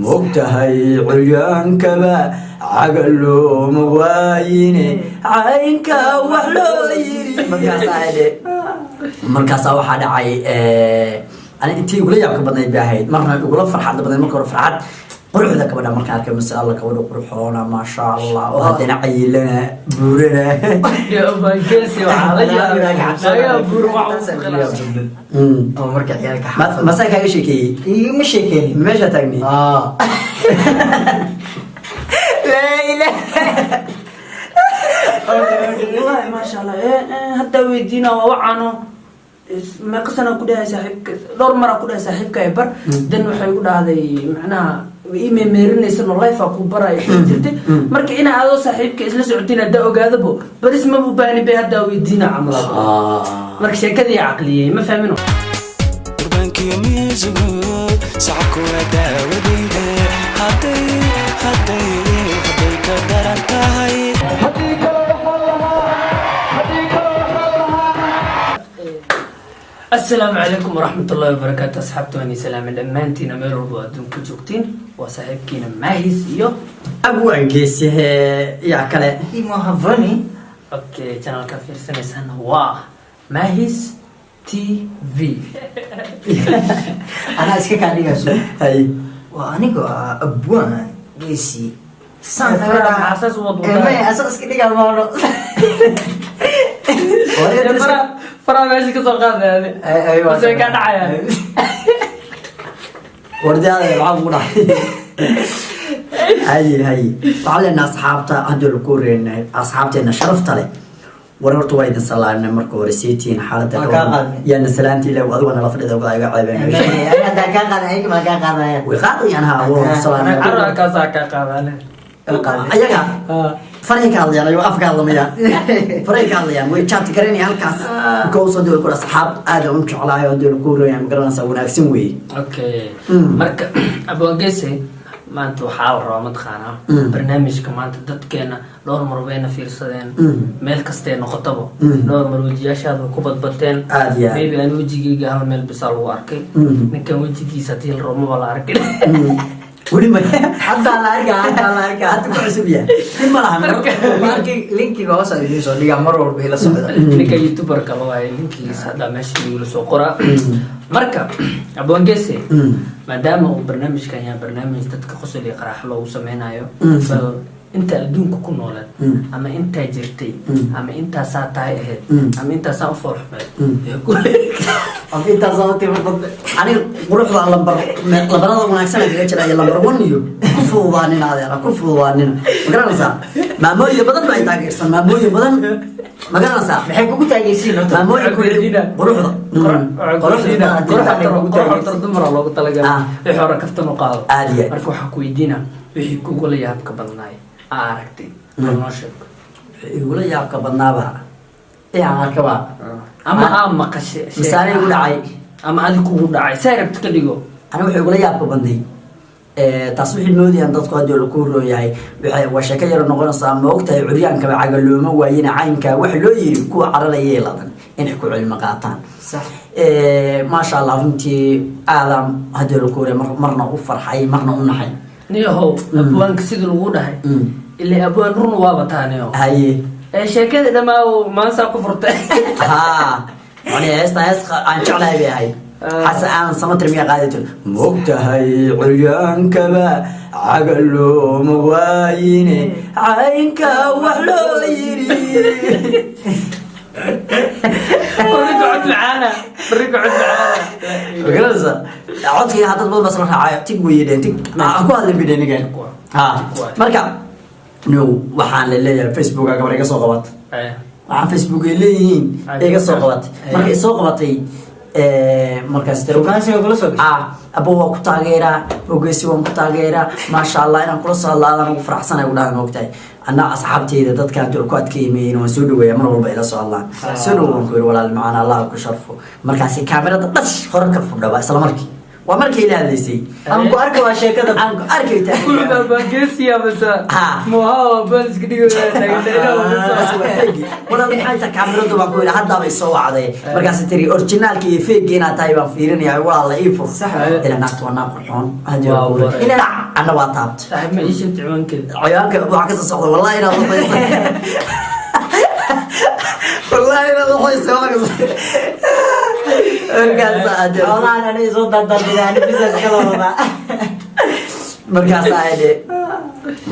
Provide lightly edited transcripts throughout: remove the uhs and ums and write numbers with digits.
mogtahay curyankaba cagalo mawaayine caynka wax loo yiri markaasaa waxaa dhacay ani intii igula yaabka badnayd bay ahayd marna igula farxad badnayd marka hore farxad quruxda gabadha marka arkay masha Allah gabadha qurxoona masha Allah oo hadana cayilana buurana geesi waxa la yaabaa buur waxa oo marka ciyaalka masay kaaga sheekeeyay ma sheekeeyay meesha taagni لا والله ما شاء الله حتى ويدينا ووعنو ما قصنا كلها صاحبك دور مرة كلها صاحبك يبر دن وحي يقول هذا معناها إيمي ميرنيس إنه الله يفاقو برا يحيدتي مركي إنا هذا صاحبك إسلا سعودينا داو قاذبو بس ما بباني بها داو يدينا عمرا مركي شيء كذي عقلية ما فهمينه قربانك يميزه سعكو داو ديده هاتي كدرانتهاي السلام عليكم ورحمة الله وبركاته أصحابتوني سلام الأمانتين أمير وأدون كجوكتين وصاحبكين ماهيس إيو أبو أنجيسي يا كلا ما هفاني أوكي channel كافير سنة واه ماهيس تي في أنا أسكت عليك أسوء هاي وأنا أبوان جيسي فرا حاسس وضوء ما أساس كده كمان فرا ماشي كسر قاعد هذه أيوة بس كان عيال وردي هذا يلعب وراح هاي فعلنا أصحابته هدول الكورين أصحابتنا شرفت عليه ورورت وايد صلاة مركو رسيتين حالتك يا نسلانتي لو أذونا لفرد أو قاعد عيبين أنا ده كان قاعد هيك ما كان قاعد وقاعد يعني ها صلاة عرّا كذا كذا ayaga faray ka hadlayaan ayo afka hadlamaya faray ka hadlayaan way chat gareynay halkaas ko soo dhow ku asxaab aad u jeclaayo dad ku royaan garanaysa wanaagsan weey okay marka aboongeysay maanta waxaa la rabaa madqaana barnaamijka maanta dadkeena dhowr mar wayna fiirsadeen meel kasta ay noqotaba dhowr mar wajiyaashaada ku badbateen maybe aan wajigayga hal meel bis lagu arkay ninkan wajigiisa tii rooma la arkay ولي ما حتى لا أرجع حتى كعسبية ما لها markii linkiga hoos ay soo dhigaa mar walba ila socda ninka youtuber ka waa linkiisa hada meesha lagu soo qora marka aboongeese maadaama uu barnaamijkan yahay barnaamij dadka qosol iyo qarax loogu sameeynayo bal inta adduunka ku noolad ama inta jirtay ama inta saataay ahayd ama inta saan farxmay ama inta sababtay ani quruxda lambarada wanaagsan ee jiray lambar 1 iyo ku fuudaanina ku fuudaanina magaranaysa maamooyin badan bay taageersan maamooyin badan magaranaysa maxay kugu taageersiin maamooyin quruxda dumar loogu talagalay wixii hore kaftan u qaado marka waxa ku weydiina wixii kugu la yaabka badnaay aragtay noo sheeg igu la yaabka badnaaba aan arkaba ama maqashay misaal igu dhacay ama adigu kugu dhacay saarabta ka dhigo ana wuxuu igu la yaabka badnay taas wixii moodiyaan dadku hadii la ku rooyahay waxay washa ka yar noqonaysaa ma ogtahay curyaanka cagalooma waayina caynka wax loo yiri ku cararayay ladan in ku cilmi qaataan صح ما شاء الله runtii aadam hadii la ku rooyay marna u farxay marna u naxay niyahow abwaanka sidii lagu dhahay ilaa abwaan run waa bataaniyo haye sheekada dhamaa maanta ku furtay يعني aan jeclahay bay ahayd xasa aan samatir miya qaadato mogtahay curyankaba cagalo mawaayine caynka wax loo yiri رجعت معانا وجلسة عطي هذا الباب بس راح تقوي يدين أكو هذا البدين كان مركب نو وحان لله فيسبوك قبل كده صوغبات وحان فيسبوك لين إيه صوغبات مركب صوغباتي markaas Rugaansiga kula soo gashay abo waa ku taageera ogeesi waan ku taageera ma sha Allah inaan kula soo laadaan ugu faraxsanahay u dhahan ogtahay ana asxaabteyda dadka aan ku adkeeyeen waan soo dhaweeyay mar walba ila soo Allah soo dhawaan ku walaal macaan Allah ku sharfo markaas kaamirada dhash hore ka fudhaba isla markii ومركي لا ليسي أنكو أركوا شيكة أنكو أركيتا كل ده بانكيسيا بس مو هو بس كده ولا من حيث كاميرا دوبا كويل هذا بيسوى عليه مركز تري أورجينال كي فيك جينا تايبا فيرني يا والله يفو صح إلى نقط ونقطعون هذا إلى لا أنا واتابت صاحب ما إيش تعمل كده عيالك وعكس الصعود والله إلى والله إلى ضحيس والله أنا نيزود ضد يعني بس كلامنا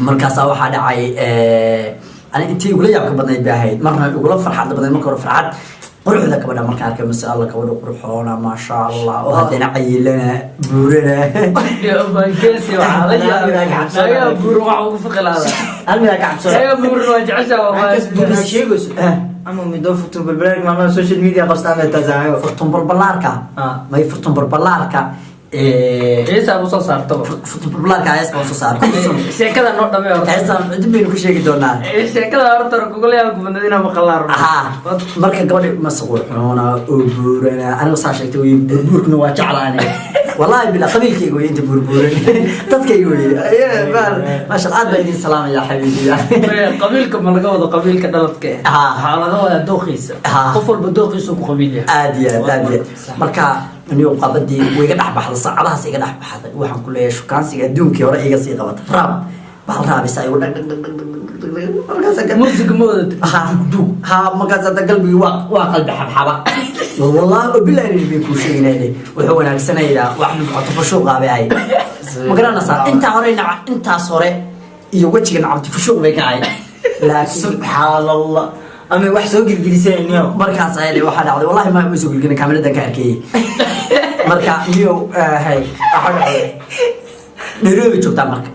markaas waxa dhacay ani intii ugu yaabka badnayd bay ahayd marna ugu farxad badnayd marka hore farxad quruxda gabadha marka arkay mas'ala gabadha quruxoona ma sha Allah oo hadana cayilana buurana يا بانكيسي وعلى يا بور ما هو فقلها أنا كعبسون يا بور وجعشة والله شيء بس أما مدوف بالبلاد ما على السوشيال ميديا قصة عن التزاعم furtun barbalarka ma furtun barbalarka إيش أبو صار طبعا furtun barbalarka ayaa soo saaray sheekada noo dhameeyo aysan dib baynu ku sheegi doonaa sheekada horta kugulayaa gubandadina maqlaar marka gabadhi ma saquurxoona oo buurana aniga saa sheegtay way buurkuna waa jeclaan wallahi bila qabiilkayga way inta buurbuuran dadkayga way ma sha Allah idin salaam ya habiibi qabiilka ma laga wado qabiilka dhaladka ah laga wada dooqiisa qof walba dooqiisa ku qabiilaya aad marka inuu qabadii way ga dhaxbaxday saacadahaas iga dhaxbaxday waxaan ku leeyahay shukaansiga adduunkii hore iga sii qabatay raab bal raabisa igu music mode ha markaas da qalbiga waa qalbi xabxaba wallahi billahi bi ku sheegnay wuxuu wanaagsanayda wax dhibco fashuuq qaabay ma garanaysaa inta hore intaas hore iyo wajiga nacabti fashuuq bay ka ahay laakiin subhanallah أما واحد سوق الجلسة اليوم markaas ay waxa dhacday wallahi ma soo gilgina kaamiradan ka arkay marka iyo hay Nairobi joogta marka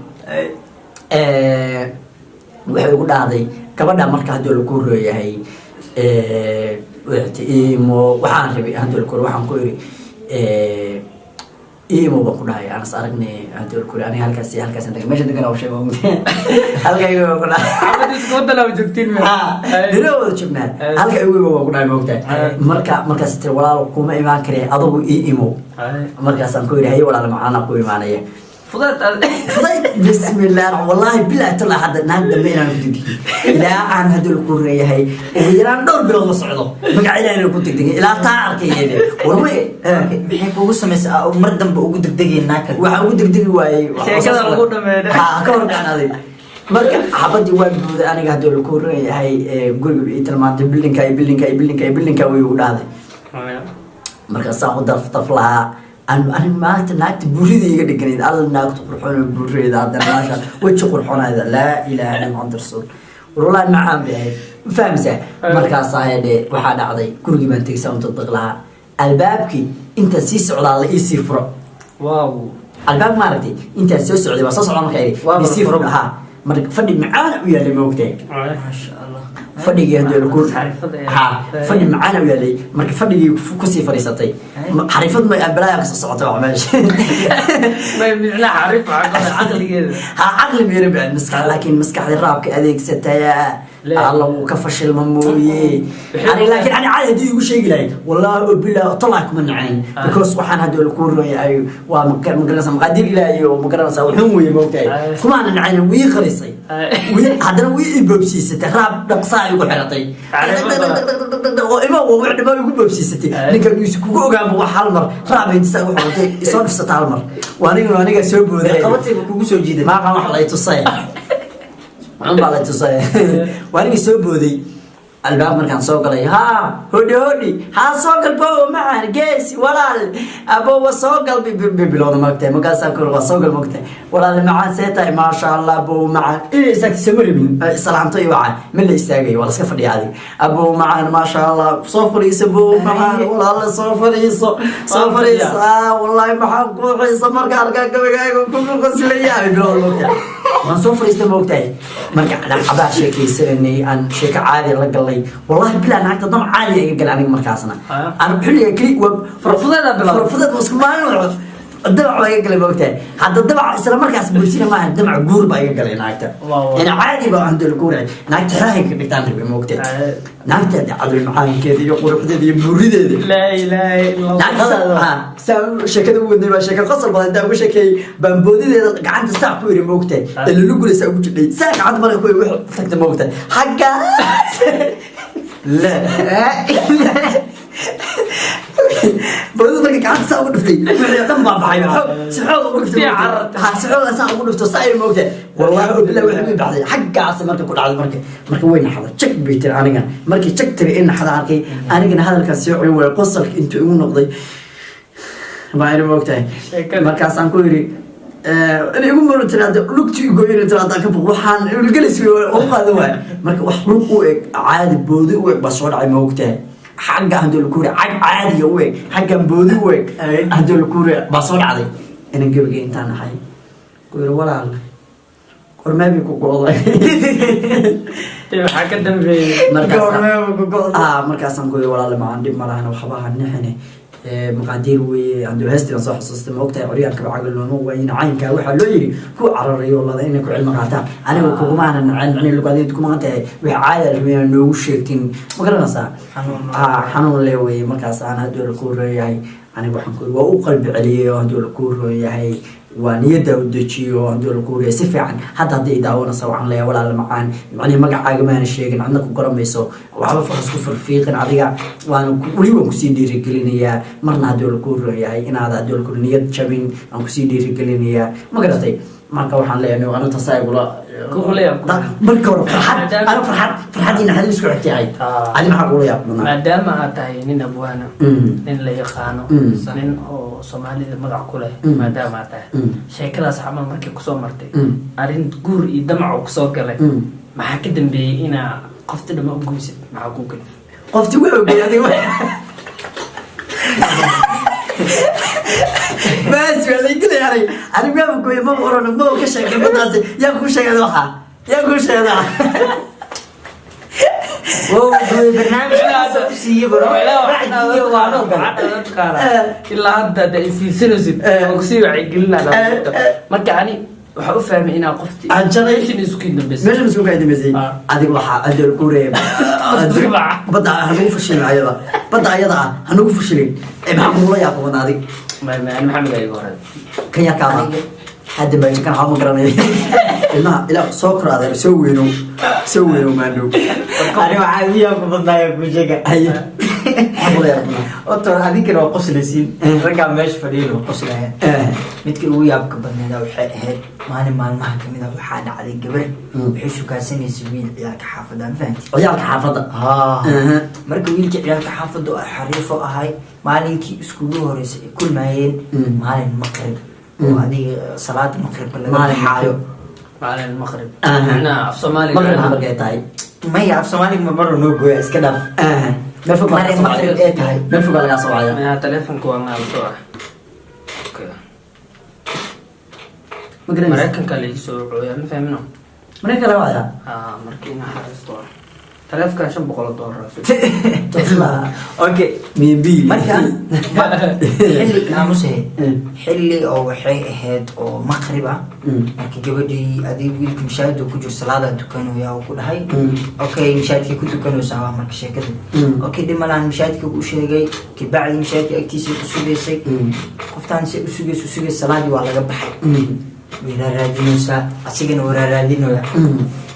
waxay ugu dhacday gabadha marka hadii la ku rooyahay waxaan rabay hadii la ku waxaan ku iri إيه مو بقول هاي أنا صارني هدول كل أنا هالكاسي ماشي دقنا وشيء موجود هالكاي بقول عمد اسكت لو جبتين من دلو شفنا هالكاي بقول هاي موجود مركا ستر ولا قوم إيمان كريه أضو إيمو مركا سانكوي هاي ولا معانا قوي معنا فضلت بسم الله والله بالله تلا حد نهد دمينا كنتي لا عن هدول كورية هاي ويران دور بلو مصعدو مقعدين أنا كنت تدقي لا تعرف كيده وروي بحيث بوجس مس أو مردم بوجود دقيقة ناكل وعود دقيقة واي شيء كذا الغدة ماذا كور كان هذا مركا حبدي وين أنا قاعد أقول كورية هاي قول يتلمانت بيلينكا ويقول هذا مركا ساعة طفلها أنا ما تناكت بريدة يقدر على الناقة قرحون بريدة هذا ماشى وش قرحون هذا لا إله إلا الله رسول والله معهم به فاهم زين مركز صايد وحد عضي كل جبان تكسون تطلعها البابكي أنت سيس على الإيسيفر واو الباب مارتي أنت سيس على بس أصلا مخيري إيسيفر ها مرك فدي معانا ويا اللي موجودين ما شاء الله فدي هذول الكل ها فدي معانا ويا اللي مرك فدي كوسي فريستي حريفة ما أبلايا قصة صعطة وعماش ما يمنعنا عارف عقل كذا ها عقل بيربع المسكح لكن مسكح الراب كأذيك ستايا الله وكفش المموي يعني لكن أنا عادي هدي يقول شيء قليل والله بالله طلعك من عين بكوس وحنا هدول الكور أي ومقرنة مقادير إلهي ومقرنة وحوم يموتي كمان العين ويخرسي هذا ويببسي ستراب نقصاي يقول حلطي وإما ووعد ما يقول ببسي ستي نكمل يسكوكو جنب وحالمر راب ينسى وحلطي يصرف ستالمر وأنا سوبو ذا قبضتي بكوسو جديد ما قام حلا يتصير عم بالله تصير وأنا سوبو ذي الباب مركان سوق لي ها هودي ها سوق البو معه جيسي ولا أبو سوق بلون مكتة مقاس أكل سوق المكتة ولا المعان سيتا ما شاء الله أبو معان إيه سك سمري من سلامتي وعان من اللي يستاجي ولا سكفر هذه أبو معان ما شاء الله صفر يسبو معان ولا صفر والله معان كل حيصة مركان كل قصلي بلون مكتة من صفر يسبو مكتة مركان أنا حبا شيء يصيرني أن شيء عادي لقى والله بلا نعت ضم عالي قال عني مركزنا أنا بحلي كلي فرفضت بس ما نعرف الدمع ما يقل موقته حتى الدمع إسلام مركز بوسينا ما الدمع جور ما يقل ناقته أنا عادي بقى عند الكورة ناقته رايك بتاعنا بموقته ناقته عبد المعاني كذي يقول حدي يبوري ذي لا إله إلا الله سام شكله ودي ما شكل قصر بدل ده وش كي بنبودي ذي عند الساعة كوري موقته اللي لقوا لسه أقول لي ساعة عند مرة كوري واحد فكت موقته حاجة لا بقول لك قاعد تساوي نفتي دم بعض سحول وقفتي عرض سحول اساوي نفتي صاير موته والله بالله وحبي بعدين حق عاصم marka ku dhacday marka weyn xada check biitir aniga markii check tiri in xada arkay anigana hadalka sii cun way qosolka intuu igu noqday baa moogtay markaas aan ku yiri in igu maro tiraado lugti igu yiri tiraado ka buq waxaan ilgalis oo qaado waa marka wax lug u eg caadi boodi u eg baa soo dhacay moogtay حاجة عندو الكورة عادي وين حاجة بودي وين عندو الكورة بصور عليه أنا نجيب جين تانا حي كورة ولا على كورة ما بيكو والله حاجة دم في مركز كورة ولا ما عندي مرة وحباها نحن مقادير وعنده هستي نصح صوص موقتها عريان كبعقل لونه وين عين كواحد لوي كو عرري والله إنك علم قاطع أنا وكو معنا يعني اللي قاعدين تكون أنت وعاية من نوشتين مقرنا صار حنون لوي مركز أنا هدول الكورة يعني أنا بحكي وأقلب عليه هدول الكورة يعني ونيدا ودتشيو هدول الكورة سفعا حتى هدي دعونا سوا عن ليه ولا المعان يعني ما قاعد ما نشيء عندك قرم بيسو وعلى فرص كفر فيق عادية وأنا وليو كسيدي رجلينيا مرنا هدول الكورة يعني أنا هذا هدول الكورة نيد شبين أو كسيدي رجلينيا ما قرأتي ما كوحن ليه إنه أنا تصايب ولا كورة بالكورة فرحت أنا فرحت إن هذا مسكوا احتياجي أنا ما حقول يا ابن ما دام أتاي نين أبوانا نين اللي يخانو نين أو صومالي المرع كله ما دام أتاي شيء كذا صعب مركي كسو مرتي أرين جور يدمع وكسو كله ما حكيت بي إنا قفت لما أبغوسي مع جوجل قفت وين بيادي وين بس ولا يقول يعني أنا ما بقول ما بقول ما بقول شيء ما بقول يا كل شيء هذا يا كل شيء هذا هو برنامج هذا سي برو بعد إلا هذا ده في سنوسيد وكسي وعقلنا مركا يعني وحقول فهمي إنا قفتي عن شري شنو سكين بس مش مسكين قاعد يمزي عادي وحى عند الكورة بدأ هنوقف الشيء عيدا بدأ عيدا هنوقف الشيء محمد الله يعقوب هذه ما محمد أيوة كان يكاد هذا ما كان عام قرني لا سكر هذا سوينه ما نو أنا عادي يا بدنا كوجيكا هي محمد الله يعقوب أطول هذيك كانوا قصلين رجع ماشي فرينه قصلين midkii ugu yaabka badneed waxay ahayd maalin maalmaha kamid ah waxaa dhacday gabar wixii shukaasanaysa wiil ciyaalka xaafadda fahanti ciyaalka xaafadda marka wiilkii ciyaalka xaafadda oo xariifo ahay maalinkii iskugu horeysay ay kulmayeen maalin maqrib oo adiga salaada maqribka laga baxaayo maalin المغرب أنا في صومالي مغرب بقيتاي ما هي في صومالي ما مرة نوجو إسكندر ما فوق مالين مغرب إيه تاي ما فوق على صوايا أنا تلفون كوانا بسرعة مريكان كان يسوع يعني فهمنا مريكا لا وايا مركينا حارس طور تلف كان شن بقول دور تطلع أوكي مين بي مركان حلي ناموسه حلي أو حي هاد أو مغربة مركي جبدي أدي ويلك مشاهد وكجور صلاة دكانو يا وكل هاي أوكي مشاهد كي كنت دكانو سوا مركي شيء كده أوكي دي ملان مشاهد كي وشيء جاي كي بعد مشاهد أكتيسي وسوجي قفتان سي وسوجي صلاة دي ولا جبح ويرادينوسا أسيجن ويرادينويا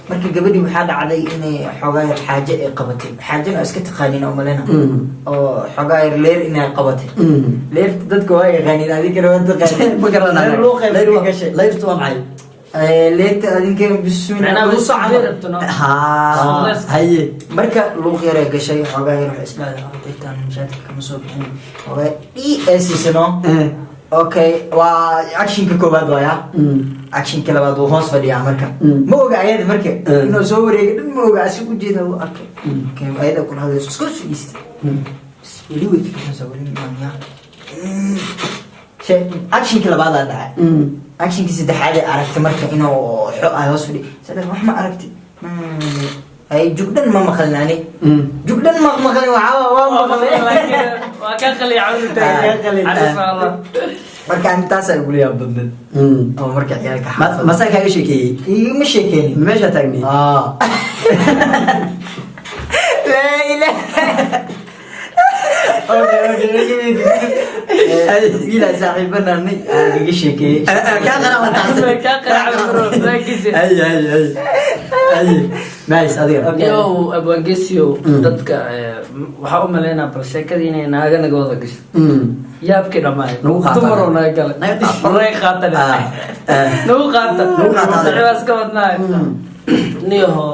markii gabadhii waxaa dhacday inay xogaa xaaje ay qabatay xaajana iska taqaaniin oo malena oo xogaa leer inay qabatay leer dadka waa yaqaaniin adiga waa taqaaniin ma garanayo loo qayb gashay leertu waa maxay leerta adinka bismillah أنا بسعى ها haye marka loo qeeray gashay xogaa yar wax isla intaan mashaakil kama soo bixin xogaa ESSno okay waa actionka koobaad waaya actionka labaad oo hoos fadhiya marka ma oga ayada marka inuu soo wareegay dhan ma oga asii u jeeda oo arkay okay ayada ku hadlayso isku fadhiista wili way fiirinaysaa wili maanya shay actionka labaad la dhacay actionka saddexaad ay aragtay marka inuu ay hoos fadhiyo saddex wax ma aragtay ay jugdan ma maqalnaani jugdan ma maqalni waa maqalni وكان خلي يعود عارف الله marka intaasaa ugu leeyahay badnad oo marka ciyaalka xaafad masaa kaaga sheekeeyey igama sheekeynin meesha taagni Leila wiila saaxiibanani iga sheekeeyey kaa nice adiga yo abwangesio dadka waxaa u malaynaa bal sheekadii inay naaga naga wada gasho yaabkii dhammaay Nagu qaata. dumaroo naga gale horey qaata nagu qaata dacibaas ka wadnaay niyaho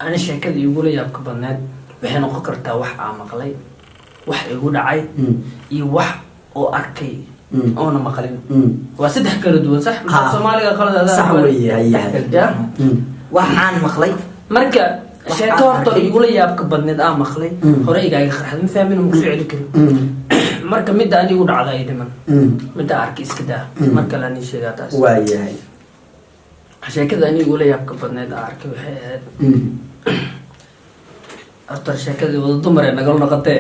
ani sheekadii igula yaabka badneed waxay noqon kartaa wax aa maqlay wax igu dhacay iyo wax oo arkay oona maqlin waa saddex kala duwan sax soomaaliga qalad sax weeye waxaan maqlay marka sheeko horta igula yaabka badneed aa maqlay hore igaaga qarxad ma fahmin ma kusoo celi karin marka midda anigu dhacda ay dhiman midda arkay iska daa marka la nii sheegaa taas waayahay sheekada anigula yaabka badneed aa arkay waxay ahayd horta sheekadii wada dumar ee nagala noqotee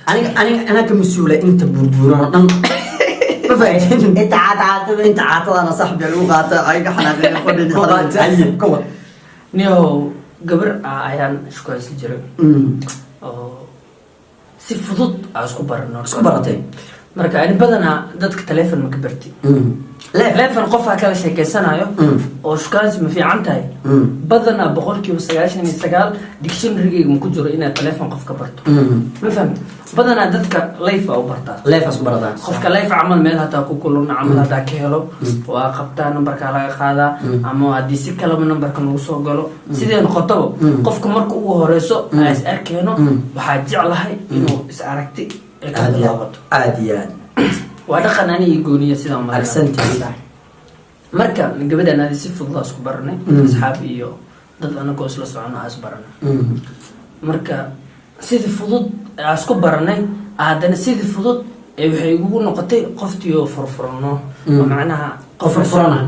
aniga ka mas-uula inta burburan oo dhan ma fahatin inta caatadana saxbi lagu qaata ayaga xanaaqeen niyahow gabar ayaan isku haysi jiray oo si fudud aa isku baran isku baratay marka ani badanaa dadka teleefon ma ka barti teleefon qofaa kala sheekeysanayo oo shukaansi ma fiican tahay badanaa 99% dictionary-gayga ma ku jiro inaad teleefon qof ka barto ma fahamti badanaa dadka life aa u bartaa life isku barataa qofka life camal meel hataa ku kuluna camal hataa ka helo waa qabtaa numberkaa laga qaadaa ama haddii si kalaba numberka nagu soo galo sidee noqotaba qofka marka ugu horeyso aa is arkeeno waxaa jeclahay inuu is aragti ee ka bilaabato aad iyo aad waa dhaqan aniga gooniya sidaan arsantiisa marka gabadhan adi si fudud aa isku baranay asxaab iyo dad anagoo isla socono aa is baranay marka sidii fudud aa isku baranay haddana sidii fudud ee waxay igugu noqotay qoftii oo furfurano oo macnaha qof furfuran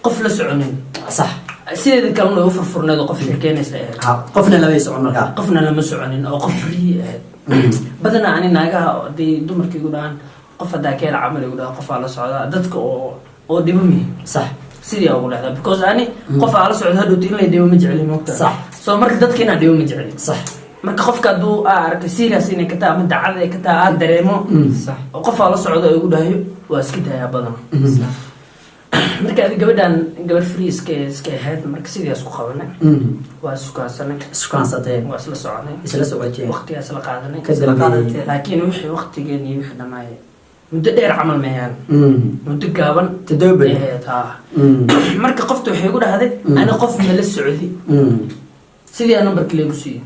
qof la soconin sax sideeda kalena way u furfurneed oo qof sheekeynaysa ahayd qofna lama socon markaa qofna lama soconin oo qof free ahayd badanaa ani naagaha haday dumarka igu dhahaan qof haddaa keela camal igu dhaha qofaa la socdaa dadka oo dhibo mihi sax sidii aa ugu dhahdaa because ani qof aa la socda hadhowta in lay dhibo ma jecli moogta Sax. so marka dadka inaa dhibo ma jecli sax marka qofka hadduu aa arkay serious inay ka taha ama dacada ay ka taha aa dareemo sax oo qofaa la socda oo igu dhahayo waa iska dayaa badana marka adi gabadhan gabar free iska ahayd marka sidii isku qabanay waa isukaasanay iskuansateen waa isla soconay isla socotee waqtigaa isla qaadanay ka dambeeyay laakiin wixii waqtigeen iyo wixii dhammaayay muddo dheer camal meeyaan muddo gaaban Toddoba beri. ahayd haa marka qofta waxay igu dhahday ani qof mala socdi sidii aa numberka leegu siiyey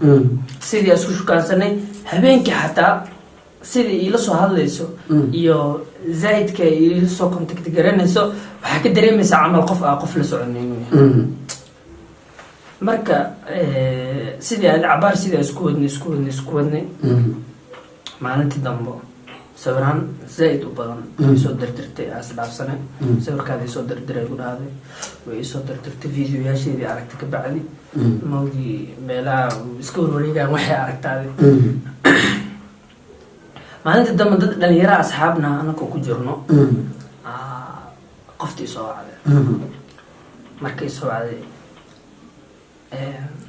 sidii aa isku shukaansanay habeenkii xataa sidii iila soo hadlayso iyo zaidka iila soo contact garanayso waxaa ka dareemaysaa camal qof aa qof la soconay inuu yahay marka sidii aad cabaar sidii aa isku wadnay maalintii dambe sawiraan zaaid u badan isoo dirdirtay aa isdhaafsanay sawirkaada isoo dirdiray igu dhahday way isoo dirdirtay videoyaasheedii aragtay ka bacdi mawgii meelaha iska warwareegaan waxay aragtaaday maalinta dambe dad dhalinyara asxaabna anakoo ku jirno qoftii soo wacday markay soo wacday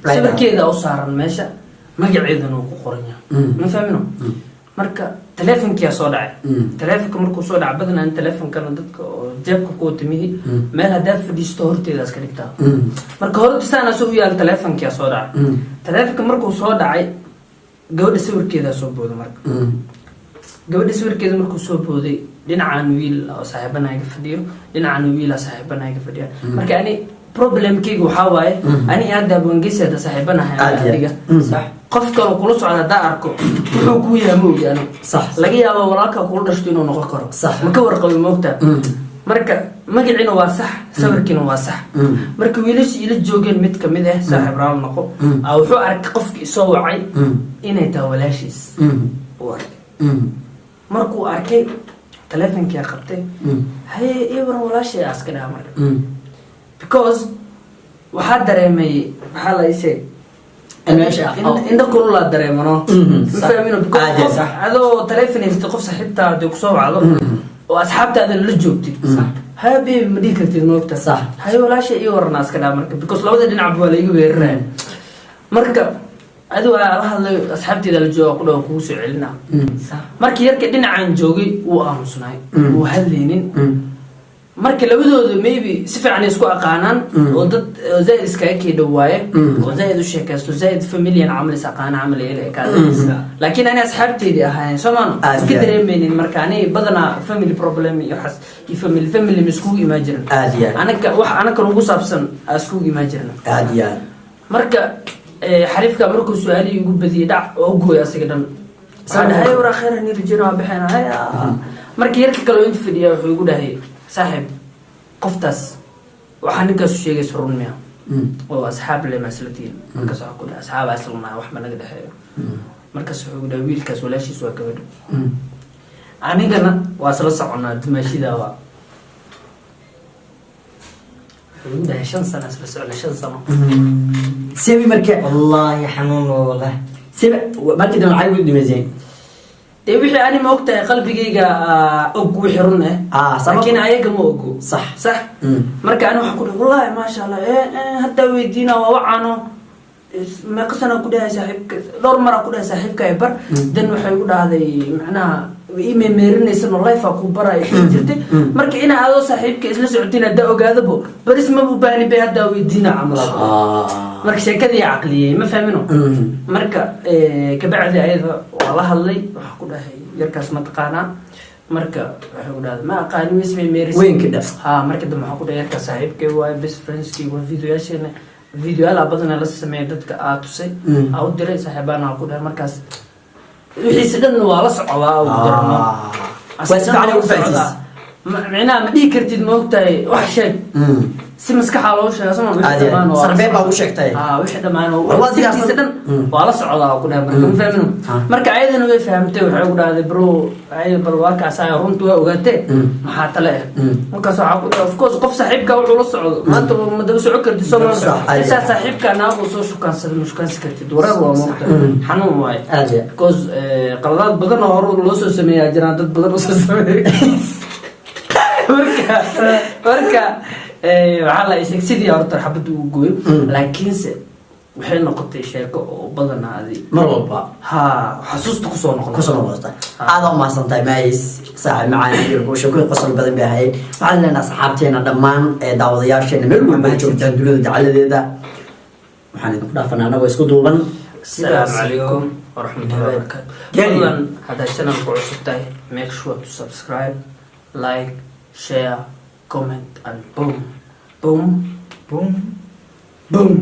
sawirkeeda u saaran meesha magaceedana uu ku qoran yahay ma fahmino marka telefonkiyaa soo dhacay telefonka markuu soo dhaca badanaan telefonkana dadka oo jeebka kuwa timihi meel haddaa fadhiisto horteeda iska dhigtaa marka horta saanaasoo u yaala telefonkiyaa soo dhacay telefonka markuu soo dhacay gabadha sawirkeedaa soo booda marka gabadha sawirkeeda markuu soo booday dhinacaan wiil oo saaxiibanayga fadhiyo dhinacaan wiila saaxiibanayga fadhiya marka ani problemkeyga waxaa waaye ani hadda abwangeysada saaxiibanahay adiga qof kale kula socda haddaa arko wuxuu kuu yahay ma ogi aniga Sax. laga yaabo walaalkaa kula dhashto inuu noqon karo Sax. ma ka warqabi moogtaa marka magaciina waa sax sawirkiina waa sax marka wiilasha ila joogeen mid kamid ah saaxiib raal noqo wuxuu arkay qofkii soo wacay inay tahay walaashiis uu arkay markuu arkay telefonkia qabtay haye iwaran walaashay aska dhaha marka because waxaa dareemay waxaa la isheeg meesha inda kulula dareemano ma fahmino Caadi, sax. adoo telefoon haysta qof saaxiibtaada ku soo wacdo oo asxaabtaada la joogtid habi ma dhihi kartid moogta Sax. hayo walaasha iyo warna iska dhaa marka because labada dhinac waa la iga weeraraya marka adigu la hadlay asxaabteeda la jooga ku dhaw kugu soo celina markii yarka dhinacan joogay wuu aamusnay wuu hadlaynin marka labadooda maybe si fiican isku aqaanaan oo dad zaid iskaga keedho waaye oo zaid u sheekaysto zaid familian camal is aqaana camal ee kaada laakiin ani asxaabteedii ahaayeen somaan iska dareemaynin marka ani badanaa family problem iyo xas iyo family iskugu imaan jiran anaka wax anaka ugu saabsan iskugu imaan jiran marka xariifka markuu su'aali ugu badiyay dhac oo gooy asiga dhan saadahay wara khayr ni rijina bixina haya markii yarka kale inta fidiya wuxuu ugu dhahay saaxiib qoftaas waxaa ninkaas u sheegay run miya oo asxaab le maslatiin markaas waxaa ku dhahay asxaab aslana wax ma naga dhexeeyo markaas wuxuu ugu dhahay wiilkaas walaashiis waa gabadho anigana waa isla soconaa dumaashida waa wuxuu ugu dhahay 5 sano isla socona 5 sano sebi marka wallahi xanuun wallah sebi markii dan waxay u dhimaysay dee wixii ani ma ogtahay qalbigayga og wixii run laakiin ayaga ma ogo sax marka ani waxaan ku dhahay wallahi maasha allah hadda weydiina waa wacaano meeqa sana ku dhahay saaxiibka dhowr mar ku dhahay saaxiibka bar dan waxay u dhahday macnaha email meerinaysa no life ku baray jirtay marka ina aado saaxiibka isla socotina da ogaadabo baris ma u baani bay hadda weydiina camal marka sheekadii aqliyay ma fahmino marka ka bacdi ayada waa la hadlay waxa ku dhahay yarkaas ma taqaana marka waxa uu dhahay ma aqaan ismay meeris weynka dhaf marka dad waxa ku dhahay yarka saaxiibkay waa best friends ki waa video ala badan la sameeyay dadka aad tusay aad u diray saaxiibana ku dhahay markaas wixii sidan waa la socdaa oo dirno asxaabana u faa'iideys macna ma dhigi kartid ma ogtahay wax sheeg si maskaxa loo sheego sama wixii dhamaan waa sarbeeb baa u sheegtay wixii dhamaan waa sidan waa la socdaa ku dhahay marka fahmino marka ayadana way fahamtay waxa uu dhahday bro ay bal waa ka saay runtu waa ogaatay maxaa tale markaas waxa ku dhahay of course qof saaxiibka wuxuu la socdo maanta ma daba socon kartid Soomaaliya isa saaxiibka naagu soo shukaansan mushkaansi kartid warar waa moqta xanuun waay because qaladaad badan oo hore loo soo sameeyaa jiraan dad badan oo soo sameeyay marka waxaa la isag sidii horta xabadu u gooyo laakiinse waxay noqotay sheeko oo badanaadi mar walba xasuusta kusoo noqota aad u maasantahay maayis saaxiib macaan iyo sheeko qosol badan bay ahayd waxaan leenahay asxaabteena dhammaan daawadayaasheena meel walba joogtaan dunida jacaladeeda waxaan idinku dhaafanaa anagoo isku duuban السلام عليكم ورحمة الله وبركاته. فضلا هذا الشانل كعصبتاي make sure to subscribe, like, share, comment and boom boom boom boom